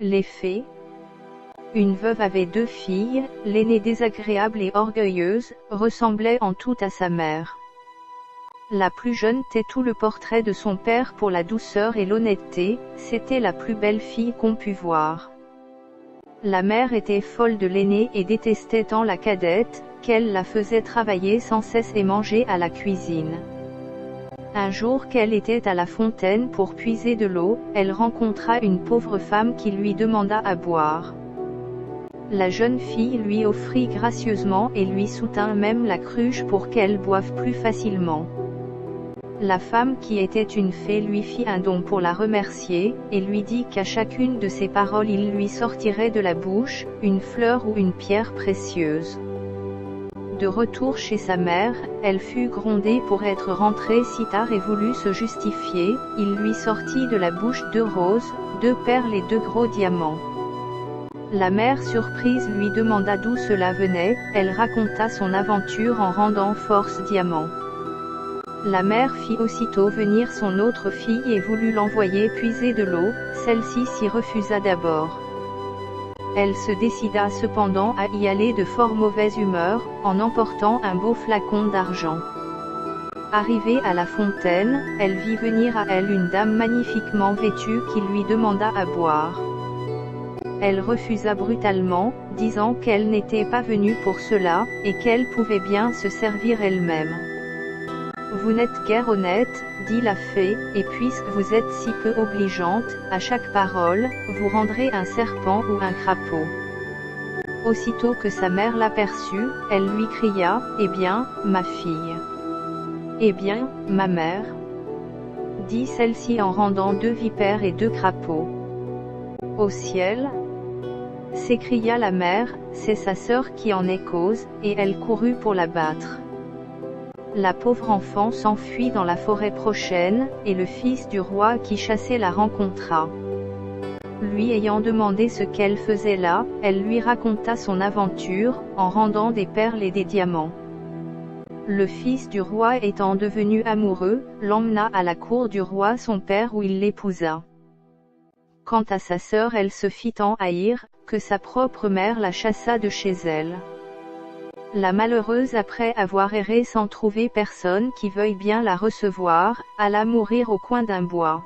Les fées. Une veuve avait 2 filles, l'aînée désagréable et orgueilleuse, ressemblait en tout à sa mère. La plus jeune tait tout le portrait de son père pour la douceur et l'honnêteté, c'était la plus belle fille qu'on pût voir. La mère était folle de l'aînée et détestait tant la cadette, qu'elle la faisait travailler sans cesse et manger à la cuisine. Un jour qu'elle était à la fontaine pour puiser de l'eau, elle rencontra une pauvre femme qui lui demanda à boire. La jeune fille lui offrit gracieusement et lui soutint même la cruche pour qu'elle boive plus facilement. La femme qui était une fée lui fit un don pour la remercier, et lui dit qu'à chacune de ses paroles il lui sortirait de la bouche, une fleur ou une pierre précieuse. De retour chez sa mère, elle fut grondée pour être rentrée si tard et voulut se justifier, il lui sortit de la bouche 2 roses, 2 perles et 2 gros diamants. La mère surprise lui demanda d'où cela venait, elle raconta son aventure en rendant force diamant. La mère fit aussitôt venir son autre fille et voulut l'envoyer puiser de l'eau, celle-ci s'y refusa d'abord. Elle se décida cependant à y aller de fort mauvaise humeur, en emportant un beau flacon d'argent. Arrivée à la fontaine, elle vit venir à elle une dame magnifiquement vêtue qui lui demanda à boire. Elle refusa brutalement, disant qu'elle n'était pas venue pour cela, et qu'elle pouvait bien se servir elle-même. « Vous n'êtes guère honnête, dit la fée, et puisque vous êtes si peu obligeante, à chaque parole, vous rendrez un serpent ou un crapaud. » Aussitôt que sa mère l'aperçut, elle lui cria, « Eh bien, ma fille !»« Eh bien, ma mère ?» dit celle-ci en rendant 2 vipères et 2 crapauds. « Au ciel !» s'écria la mère, « c'est sa sœur qui en est cause », et elle courut pour la battre. La pauvre enfant s'enfuit dans la forêt prochaine, et le fils du roi qui chassait la rencontra. Lui ayant demandé ce qu'elle faisait là, elle lui raconta son aventure, en rendant des perles et des diamants. Le fils du roi étant devenu amoureux, l'emmena à la cour du roi son père où il l'épousa. Quant à sa sœur, elle se fit tant haïr, que sa propre mère la chassa de chez elle. La malheureuse, après avoir erré sans trouver personne qui veuille bien la recevoir, alla mourir au coin d'un bois.